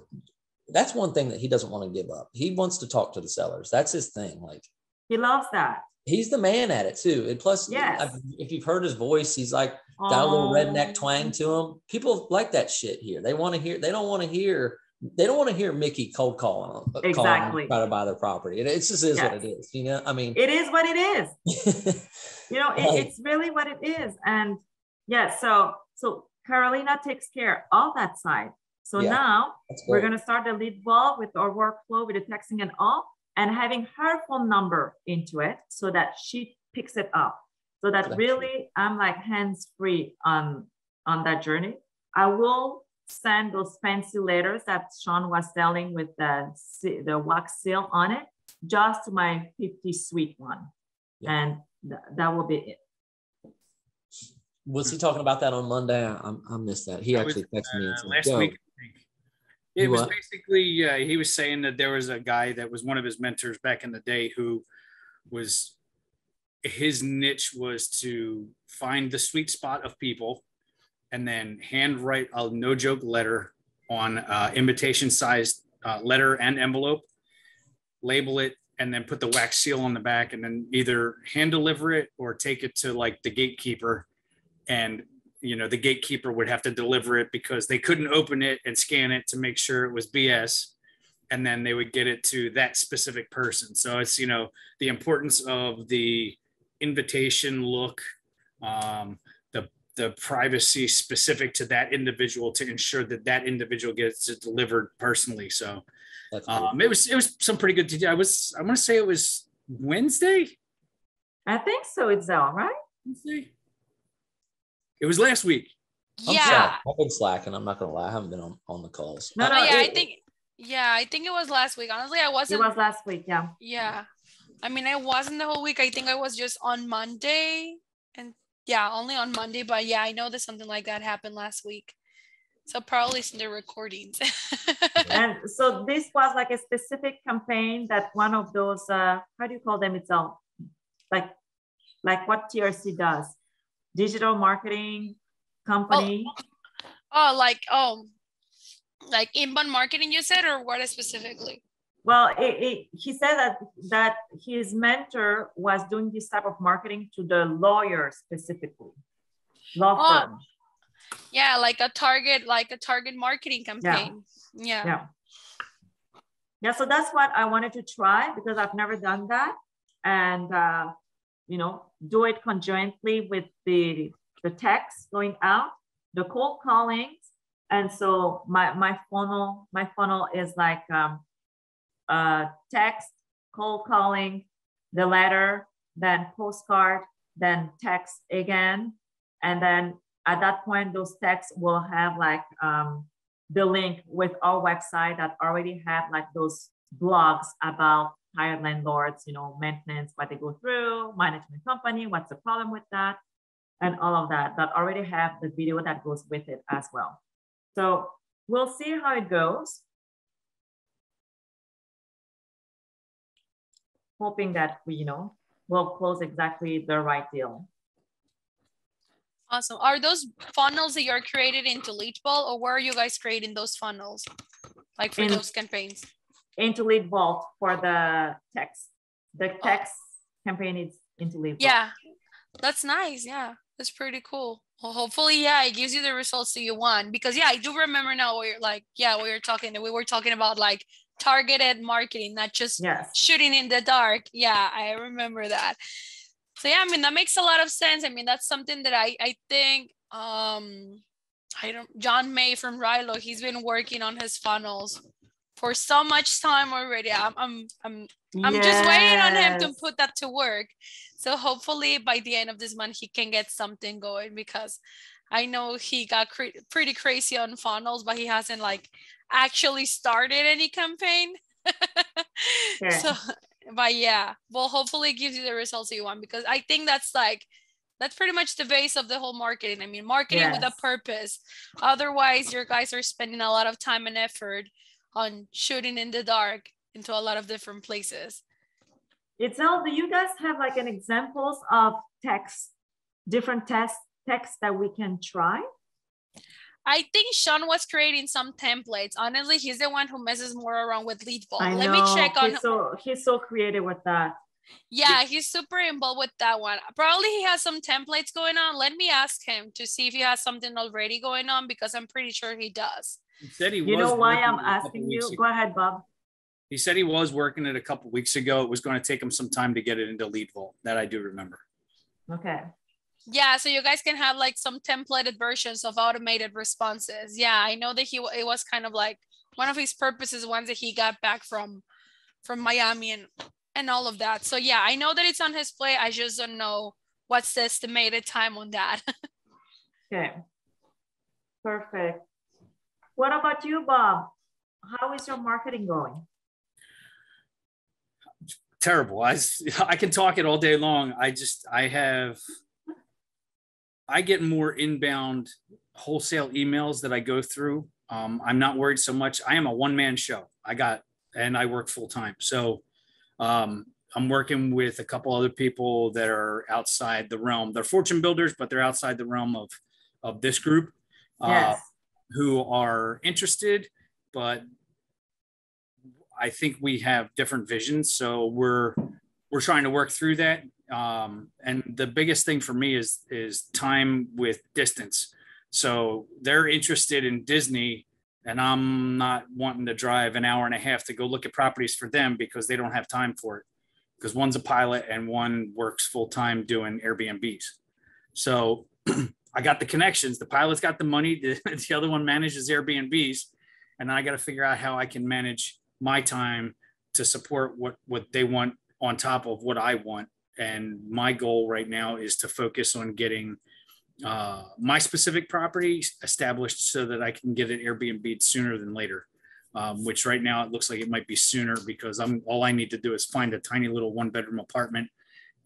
That's one thing that he doesn't want to give up. He wants to talk to the sellers. That's his thing. Like, he loves that. He's the man at it too. And plus, if you've heard his voice, he's like got a little redneck twang to him. People like that shit here. They want to hear. They don't want to hear Mickey cold calling them. Exactly. Try to buy their property. It just is what it is. I mean, it is what it is. It's really what it is. And so Carolina takes care of that side. So now we're going to start the Lead Vault with our workflow with the texting and all, and having her phone number into it so that she picks it up. So that really I'm like hands free on on that journey. I will send those fancy letters that Sean was selling with the wax seal on it, just to my 50 suite one. Yeah. And that will be it. Was he talking about that on Monday? I missed that. He actually texted me and said, last week, I think. It was basically, he was saying that there was a guy that was one of his mentors back in the day who was, his niche was to find the sweet spot of people and then handwrite a no joke letter on invitation sized letter and envelope, label it, and then put the wax seal on the back, and then either hand deliver it or take it to like the gatekeeper. And, you know, the gatekeeper would have to deliver it because they couldn't open it and scan it to make sure it was BS. And then they would get it to that specific person. So it's, you know, the importance of the invitation look, the privacy specific to that individual to ensure that that individual gets it delivered personally. So cool. It was some pretty good detail. I want to say it was Wednesday. I think so. It's all right. Wednesday. It was last week. Yeah. I've been slacking. I'm not going to lie. I haven't been on the calls. No, I think it was last week. Honestly, I wasn't. It was last week. Yeah. Yeah. I mean, I wasn't the whole week. I think I was just on Monday, and yeah, only on Monday. But yeah, I know that something like that happened last week. So probably some of the recordings. And so this was like a specific campaign that one of those, how do you call them? It's all like what TRC does. Digital marketing company. Like inbound marketing, you said, or what specifically? Well, he said that his mentor was doing this type of marketing to the lawyers specifically, law firm. Yeah, like a target marketing campaign. Yeah. So that's what I wanted to try, because I've never done that, and you know, do it conjointly with the text going out, the cold callings. And so my funnel is like text, cold calling, the letter, then postcard, then text again. And then at that point, those texts will have like the link with our website that already have like those blogs about hired landlords, you know, maintenance, what they go through, management company, what's the problem with that, and all of that already have the video that goes with it as well. So we'll see how it goes. Hoping that we, you know, will close exactly the right deal. Awesome. Are those funnels that you're created into Leadball, or where are you guys creating those funnels? Like for those campaigns? Into Lead Vault for the text. The text campaign is into Lead Vault. Yeah, that's nice. Yeah, that's pretty cool. Well, hopefully, yeah, it gives you the results that you want. Because yeah, I do remember now where you're like, yeah, we were talking about like targeted marketing, not just shooting in the dark. Yeah, I remember that. So yeah, I mean, that makes a lot of sense. I mean, that's something that I think John May from Rilo, he's been working on his funnels for so much time already. I'm just waiting on him to put that to work. So hopefully by the end of this month, he can get something going, because I know he got pretty crazy on funnels, but he hasn't like actually started any campaign. So, but yeah, well, hopefully it gives you the results you want, because I think that's pretty much the base of the whole marketing. I mean, marketing with a purpose. Otherwise, your guys are spending a lot of time and effort on shooting in the dark into a lot of different places. Itzel, do you guys have like an examples of different texts that we can try? I think Sean was creating some templates. Honestly, he's the one who messes more around with Leadball. Let me check on. He's so creative with that. Yeah, he's super involved with that one. Probably he has some templates going on. Let me ask him to see if he has something already going on, because I'm pretty sure he does. He said he was. You know why I'm asking you? Go ahead, Bob. He said he was working it a couple of weeks ago. It was going to take him some time to get it into Leadball. That I do remember. Okay. Yeah, so you guys can have like some templated versions of automated responses. Yeah, I know that it was kind of like one of his purposes once that he got back from Miami and all of that. So yeah, I know that it's on his plate. I just don't know what's the estimated time on that. Okay. Perfect. What about you, Bob? How is your marketing going? Terrible. I can talk it all day long. I get more inbound wholesale emails that I go through. I'm not worried so much. I am a one-man show. I work full time. So I'm working with a couple other people that are outside the realm. They're fortune builders, but they're outside the realm of this group, Yes. who are interested, but I think we have different visions. So we're trying to work through that. And the biggest thing for me is time with distance. So they're interested in Disney, and I'm not wanting to drive an hour and a half to go look at properties for them because they don't have time for it. Because one's a pilot and one works full time doing Airbnbs. So I got the connections. The pilot's got the money. The other one manages Airbnbs, and I got to figure out how I can manage my time to support what they want on top of what I want. And my goal right now is to focus on getting my specific property established so that I can get it Airbnb sooner than later. Which right now it looks like it might be sooner because all I need to do is find a tiny little 1-bedroom apartment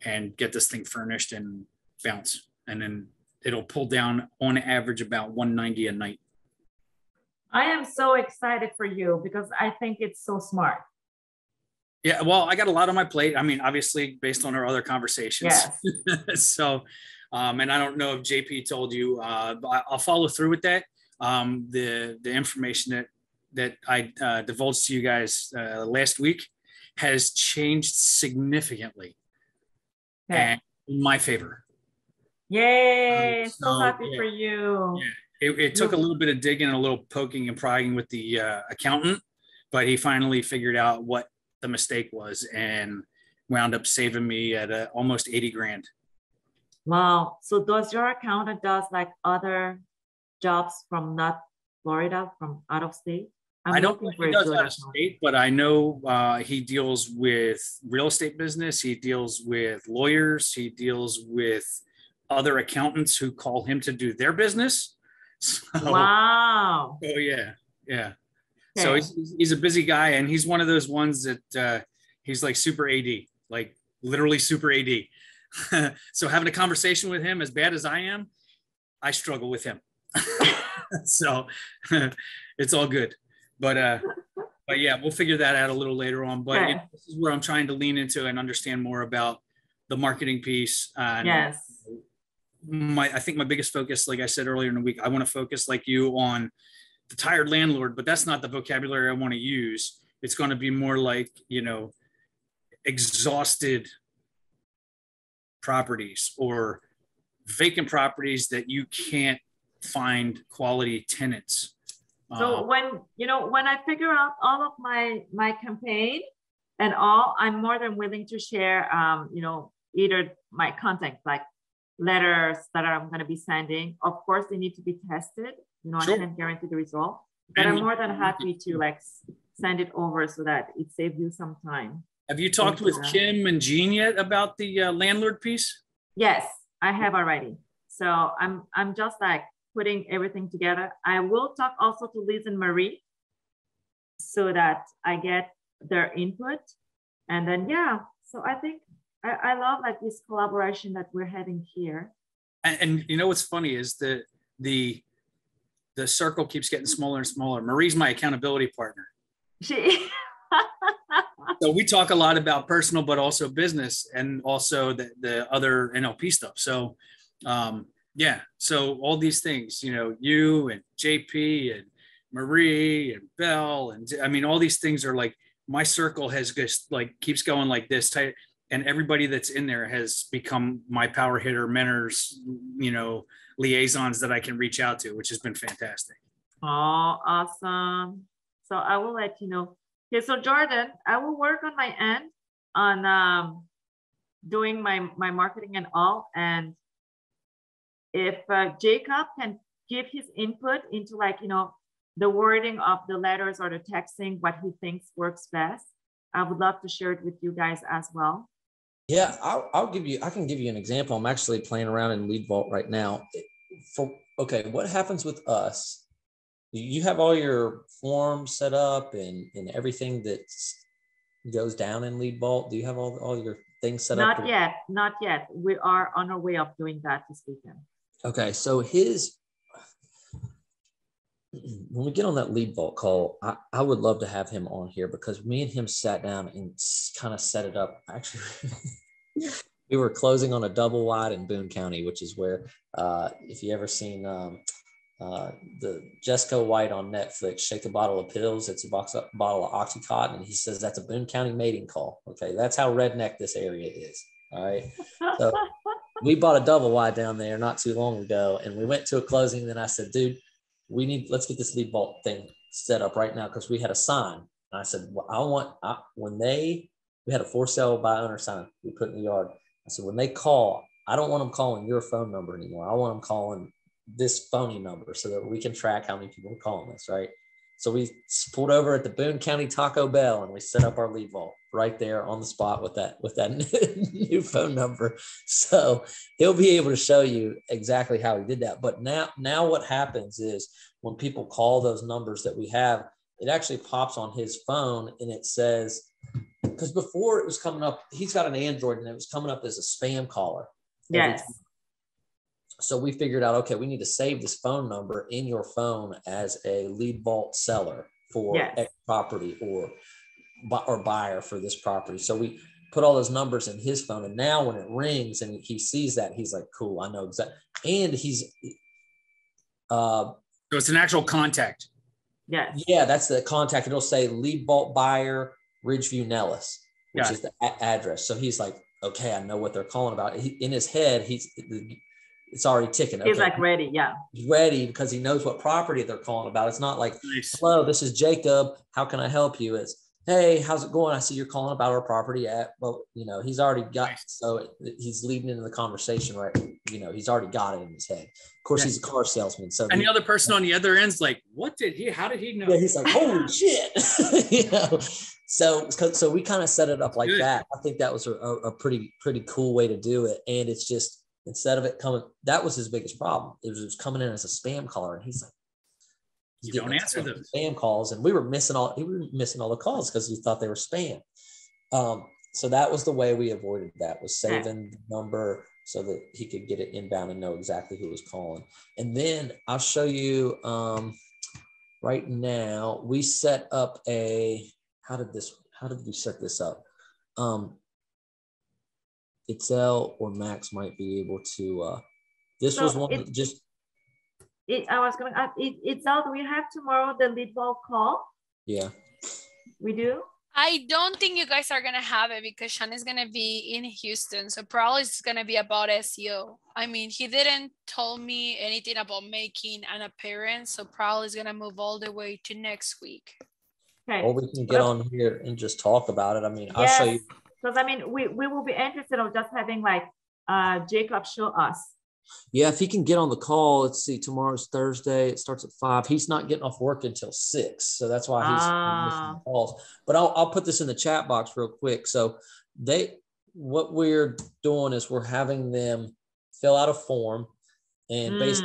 and get this thing furnished and bounce. And then it'll pull down on average about $190 a night. I am so excited for you because I think it's so smart. Yeah, well, I got a lot on my plate. I mean, obviously, based on our other conversations. Yes. So, and I don't know if JP told you, but I'll follow through with that. The information that I divulged to you guys last week has changed significantly, and in my favor. Yay! So happy for you. Yeah. It took a little bit of digging and a little poking and prying with the accountant, but he finally figured out what the mistake was and wound up saving me at almost 80 grand. Wow. So does your accountant does like other jobs from not Florida, from out of state? I don't think he does out of state, but I know he deals with real estate business. He deals with lawyers. He deals with other accountants who call him to do their business. So, wow. Oh yeah. Okay. So he's a busy guy, and he's one of those ones that he's like super AD, like literally super AD. So having a conversation with him, as bad as I am, I struggle with him. So it's all good. But yeah, we'll figure that out a little later on. But this is where I'm trying to lean into and understand more about the marketing piece. Yes. I think my biggest focus, like I said earlier in the week, I want to focus like you on the tired landlord, but that's not the vocabulary I want to use. It's going to be more like, exhausted properties or vacant properties that you can't find quality tenants. So when I figure out all of my campaign and all, I'm more than willing to share, either my content, like letters that I'm going to be sending. Of course, they need to be tested. Sure. I can't guarantee the result, but I'm more than happy to like send it over so that it saves you some time. Have you talked with Kim and Jean yet about the landlord piece? Yes, I have already. So I'm just like putting everything together. I will talk also to Liz and Marie so that I get their input. And then, so I think I love like this collaboration that we're having here. And what's funny is that the circle keeps getting smaller and smaller. Marie's my accountability partner. So we talk a lot about personal, but also business and also the other NLP stuff. So, so all these things, you and JP and Marie and Belle, and I mean, all these things are like, my circle has just like keeps going like this tight. And everybody that's in there has become my power hitter, mentors, liaisons that I can reach out to, which has been fantastic. Oh, awesome. So I will let you know. Okay, so Jordan, I will work on my end on doing my marketing and all. And if Jacob can give his input into like, the wording of the letters or the texting, what he thinks works best, I would love to share it with you guys as well. Yeah, I can give you an example. I'm actually playing around in Lead Vault right now. For okay, what happens with us? You have all your forms set up and everything that goes down in Lead Vault. Do you have all your things set up? Not yet. We are on our way of doing that this weekend. Okay, so when we get on that Lead Vault call, I would love to have him on here because me and him sat down and kind of set it up. Actually, we were closing on a double wide in Boone County, which is where, if you ever seen the Jessica White on Netflix, Shake a Bottle of Pills, it's a bottle of Oxycontin, and he says that's a Boone County mating call. Okay, that's how redneck this area is. All right, so we bought a double wide down there not too long ago, and we went to a closing. And then I said, dude, let's get this Lead Vault thing set up right now, because we had a sign. And I said, well, we had a for sale by owner sign we put in the yard. I said, when they call, I don't want them calling your phone number anymore. I want them calling this phony number so that we can track how many people are calling us, right? So we pulled over at the Boone County Taco Bell and we set up our Lead Vault right there on the spot with that new phone number. So he'll be able to show you exactly how he did that. But now what happens is when people call those numbers that we have, it actually pops on his phone and it says, because before it was coming up, he's got an Android and it was coming up as a spam caller. Yes. So we figured out, okay, we need to save this phone number in your phone as a Lead Vault seller for X property or buyer for this property. So we put all those numbers in his phone, and now when it rings and he sees that, he's like, cool, I know exactly. And so it's an actual contact. Yeah, that's the contact. It'll say Lead Vault buyer, Ridgeview Nellis, which is the address. So he's like, okay, I know what they're calling about. In his head, it's already ticking. Okay. He's like ready. Yeah. He's ready because he knows what property they're calling about. It's not like, hello, this is Jacob. How can I help you? It's, hey, how's it going? I see you're calling about our property he's already got, so he's leading into the conversation, right? He's already got it in his head. Of course, he's a car salesman. So the other person on the other end's like, how did he know? Yeah, he's like, holy shit. So we kind of set it up like that. I think that was a pretty cool way to do it. And it's just, instead of it coming, that was his biggest problem. It was coming in as a spam caller, and he's like, you don't answer those spam calls, and we were missing all the calls because he thought they were spam. So that was the way we avoided that, was saving the number so that he could get it inbound and know exactly who was calling. And then I'll show you right now. We set up how did we set this up? Itzel or Max might be able to. I was going to ask, Itzel, do we have tomorrow the Lead Vault call? Yeah. We do? I don't think you guys are going to have it because Sean is going to be in Houston. So probably it's going to be about SEO. I mean, he didn't tell me anything about making an appearance. So probably it's going to move all the way to next week. Okay. Or we can get on here and just talk about it. I mean, I'll show you. Because we will be interested in just having Jacob show us. Yeah, if he can get on the call, let's see, tomorrow's Thursday. It starts at 5. He's not getting off work until 6. So that's why he's missing the calls. But I'll put this in the chat box real quick. So what we're doing is we're having them fill out a form, and based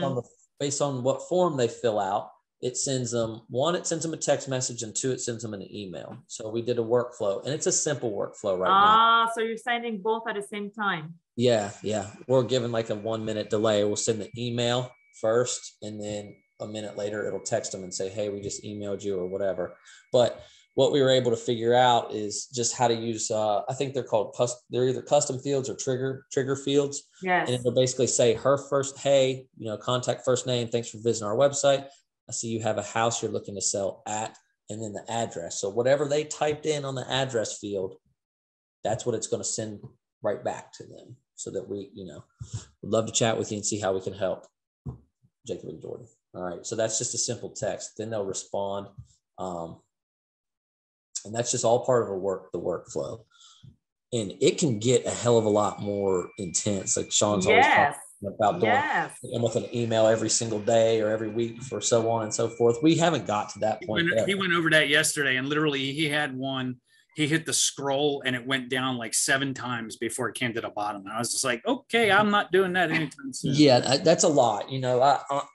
on what form they fill out, it sends them a text message, and 2, it sends them an email. So we did a workflow, and it's a simple workflow right now. So you're sending both at the same time. Yeah. We're given like a 1-minute delay. We'll send the email first, and then a minute later, it'll text them and say, hey, we just emailed you or whatever. But what we were able to figure out is just how to use, I think they're either custom fields or trigger fields. Yes. And it'll basically say her first, hey, contact first name. Thanks for visiting our website. I see you have a house you're looking to sell at, and then the address. So whatever they typed in on the address field, that's what it's going to send right back to them, so that we, would love to chat with you and see how we can help. Jacob and Jordan. All right. So that's just a simple text. Then they'll respond. And that's just all part of the workflow. And it can get a hell of a lot more intense. Like Sean's always talking about doing with an email every single day or every week or so on and so forth. We haven't got to that point yet. He went over that yesterday, and literally he had one. he hit the scroll and it went down like 7 times before it came to the bottom. And I was just like, okay, I'm not doing that anytime soon. Yeah, that's a lot. You know,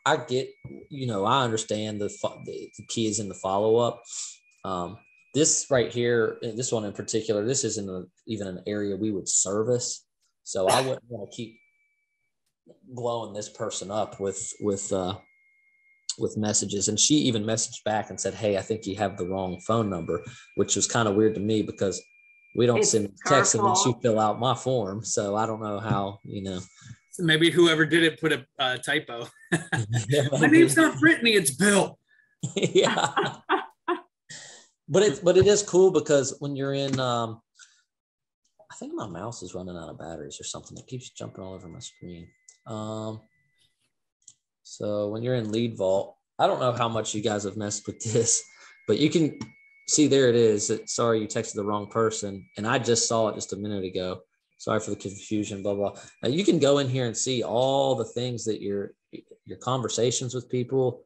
I get, you know, I understand the key is in the follow-up. This right here, this one in particular, this isn't even an area we would service. So I wouldn't want to keep blowing this person up with messages. And she even messaged back and said, hey, I think you have the wrong phone number, which was kind of weird to me because we don't send texts and then she fill out my form. So I don't know how, you know. So maybe whoever did it put a typo. Yeah, my name's not Brittany, it's Bill. Yeah. But it is cool because when you're in, I think my mouse is running out of batteries or something. It keeps jumping all over my screen. So when you're in Lead Vault, I don't know how much you guys have messed with this, but you can see there it is. Sorry, you texted the wrong person. And I just saw it just a minute ago. Sorry for the confusion, blah, blah. Now you can go in here and see all the things that your conversations with people,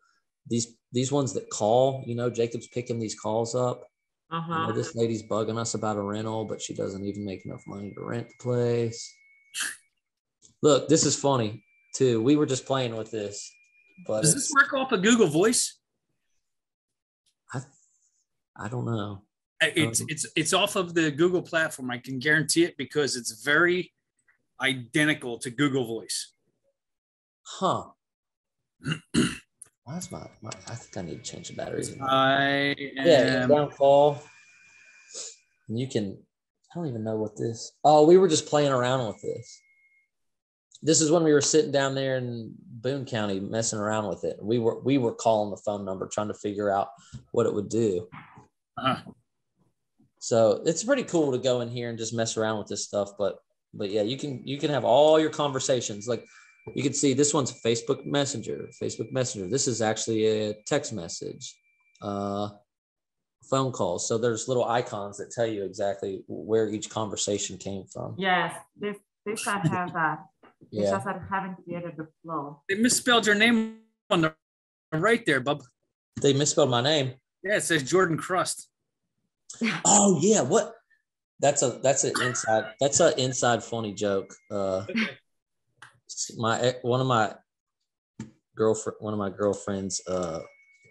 these ones that call, you know, Jacob's picking these calls up. I know this lady's bugging us about a rental, but she doesn't even make enough money to rent the place. Look, this is funny too. We were just playing with this. But does this work off of Google Voice? I don't know. It's off of the Google platform. I can guarantee it because it's very identical to Google Voice. Huh. Why's my I think I need to change the batteries. Inbound call. And you can, I don't even know what this. Oh, we were just playing around with this. This is when we were sitting down there in Boone County messing around with it. We were calling the phone number, trying to figure out what it would do. So it's pretty cool to go in here and just mess around with this stuff. But yeah, you can have all your conversations. Like you can see this one's Facebook Messenger. This is actually a text message, phone calls. So there's little icons that tell you exactly where each conversation came from. Yes, this I have that. Yeah. It's just I haven't created the flow. They misspelled your name on the right there, bub. They misspelled my name. Yeah, it says Jordan Crust. Oh yeah, what? That's an inside funny joke. One of my girlfriend's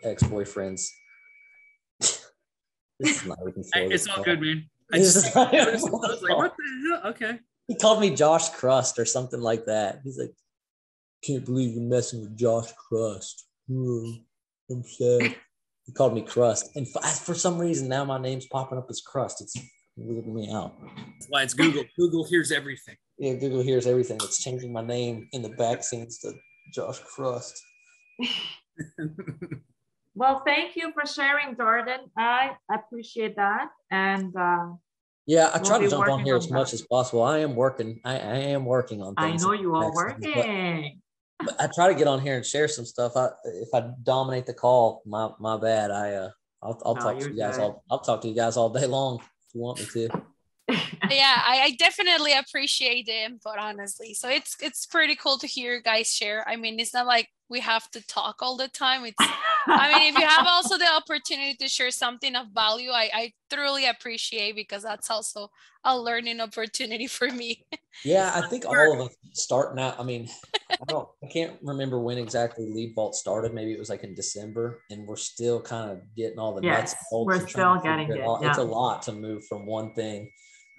ex-boyfriends. This is not even it's all good, man. I was like, what the hell? Okay. He called me Josh Crust or something like that. He's like, can't believe you're messing with Josh Crust. I'm sad. He called me Crust. And for some reason, now my name's popping up as Crust. It's weirding me out. That's why it's Google. Google hears everything. Yeah, Google hears everything. It's changing my name in the back scenes to Josh Crust. Well, thank you for sharing, Jordan. I appreciate that. And yeah, I try to jump on here as much as possible. I am working. I am working on things. I know you are working. But I try to get on here and share some stuff. If I dominate the call, my bad. I'll talk to you guys. I'll talk to you guys all day long if you want me to. Yeah, I definitely appreciate the input, honestly. So it's pretty cool to hear you guys share. I mean, it's not like we have to talk all the time. I mean, if you have also the opportunity to share something of value, I thoroughly appreciate, because that's also a learning opportunity for me. Yeah, I think all of us starting out. I mean, I can't remember when exactly Lead Vault started. Maybe it was like in December, and we're still kind of getting all the nuts and bolts. We're still getting it. Yeah. It's a lot to move from one thing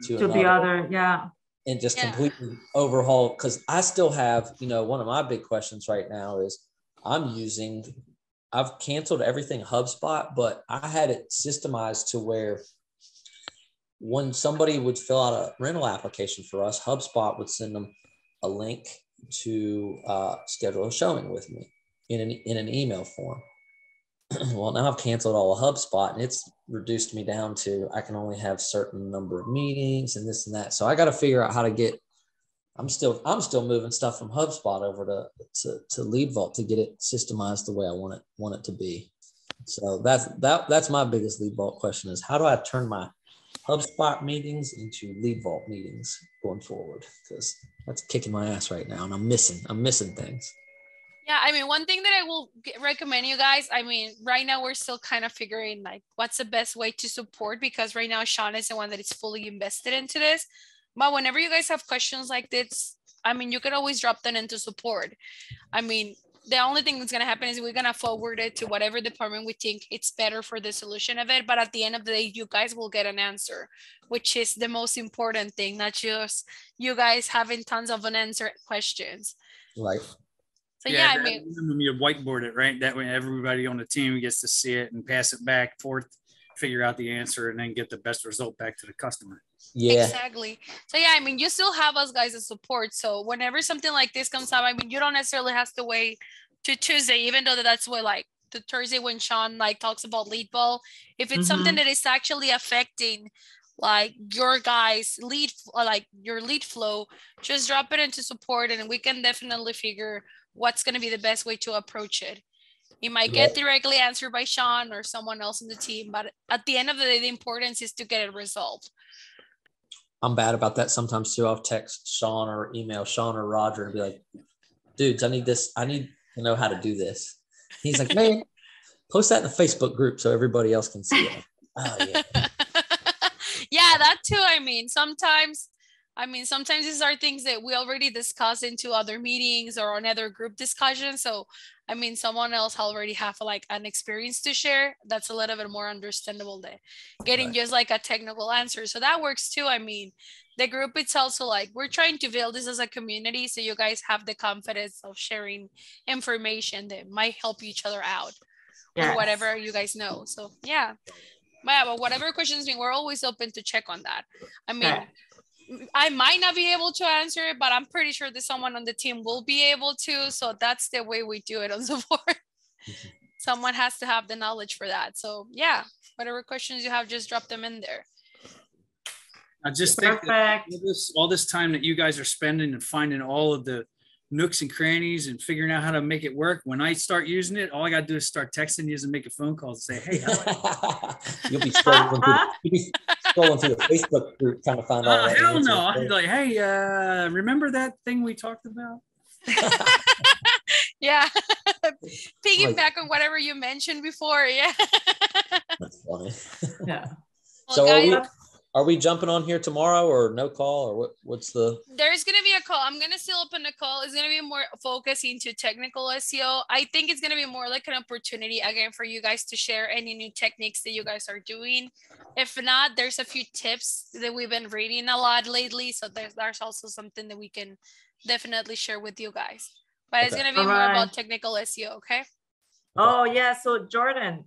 to the other. Yeah. And just completely overhaul, because I still have, one of my big questions right now is I've canceled everything HubSpot, but I had it systemized to where when somebody would fill out a rental application for us, HubSpot would send them a link to schedule a showing with me in an email form. Well, now I've canceled all of HubSpot, and it's reduced me down to I can only have certain number of meetings and this and that. So I got to figure out how to get. I'm still moving stuff from HubSpot over to Lead Vault to get it systemized the way I want it to be. So that's my biggest Lead Vault question is, how do I turn my HubSpot meetings into Lead Vault meetings going forward? Because that's kicking my ass right now, and I'm missing things. Yeah, I mean, one thing that I will recommend you guys, I mean, right now we're still kind of figuring like what's the best way to support, because right now Sean is the one that is fully invested into this. But whenever you guys have questions like this, I mean, you can always drop them into support. I mean, the only thing that's going to happen is we're going to forward it to whatever department we think it's better for the solution of it. But at the end of the day, you guys will get an answer, which is the most important thing, not just you guys having tons of unanswered questions. Right. So yeah, I mean, you whiteboard it, right? That way everybody on the team gets to see it and pass it back forth, figure out the answer, and then get the best result back to the customer. Yeah, exactly. So yeah, I mean, you still have us guys as support. So whenever something like this comes up, I mean, you don't necessarily have to wait to Tuesday, even though that's what like the Thursday when Sean like talks about lead ball. If it's something that is actually affecting like your guys lead, like your lead flow, just drop it into support and we can definitely figure what's going to be the best way to approach it. You might get directly answered by Sean or someone else in the team, but at the end of the day, the importance is to get it resolved. I'm bad about that sometimes too. I'll text Sean or email Sean or Roger and be like, dudes, I need this. I need to know how to do this. He's like, man, post that in the Facebook group so everybody else can see it. Oh, yeah. Yeah, that too. Sometimes these are things that we already discussed into other meetings or another group discussion. So, I mean, someone else already have like an experience to share. That's a little bit more understandable than getting just like a technical answer. So that works too. I mean, the group itself, so like we're trying to build this as a community. So you guys have the confidence of sharing information that might help each other out with whatever you guys know. So yeah. But whatever questions, we're always open to check on that. I mean, I might not be able to answer it, but I'm pretty sure that someone on the team will be able to. So that's the way we do it on support. Someone has to have the knowledge for that. So yeah, whatever questions you have, just drop them in there. I just think that all this time that you guys are spending and finding all of the nooks and crannies and figuring out how to make it work. When I start using it, all I got to do is start texting you and make a phone call and say, hey, you'll be scrolling through the Facebook group trying to find out. Hell no. I'd be like, hey, remember that thing we talked about? Yeah. Piggyback on whatever you mentioned before. Yeah. That's funny. Yeah. Well, So guys, are we jumping on here tomorrow or no call or what's the? There's going to be a call. I'm going to still open the call. It's going to be more focused into technical SEO. I think it's going to be more like an opportunity again for you guys to share any new techniques that you guys are doing. If not, there's a few tips that we've been reading a lot lately. So there's also something that we can definitely share with you guys. But it's going to be more about technical SEO, okay? Oh, yeah. So Jordan,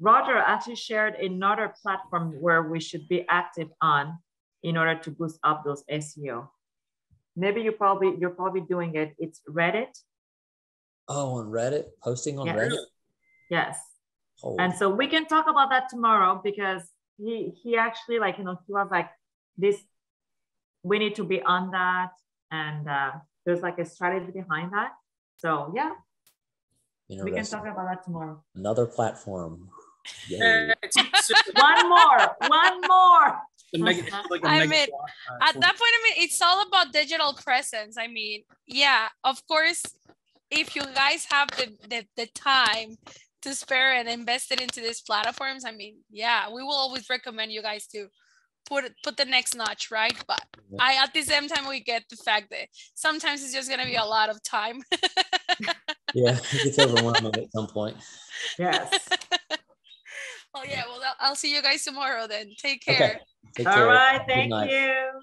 Roger actually shared another platform where we should be active on in order to boost up those SEO. Maybe you're probably doing it. It's Reddit. Oh, on Reddit, posting on Reddit. Yes. And so we can talk about that tomorrow because he actually he was like this. We need to be on that, and there's like a strategy behind that. So yeah, we can talk about that tomorrow. Another platform. One more. At that point, it's all about digital presence. Yeah, of course, if you guys have the time to spare and invest it into these platforms, yeah, we will always recommend you guys to put the next notch, right? But at the same time, we get the fact that sometimes it's just going to be a lot of time. Yeah, it gets overwhelming at some point. Yes. Well, yeah, I'll see you guys tomorrow then. Take care. Okay. Take care. All right. Thank you.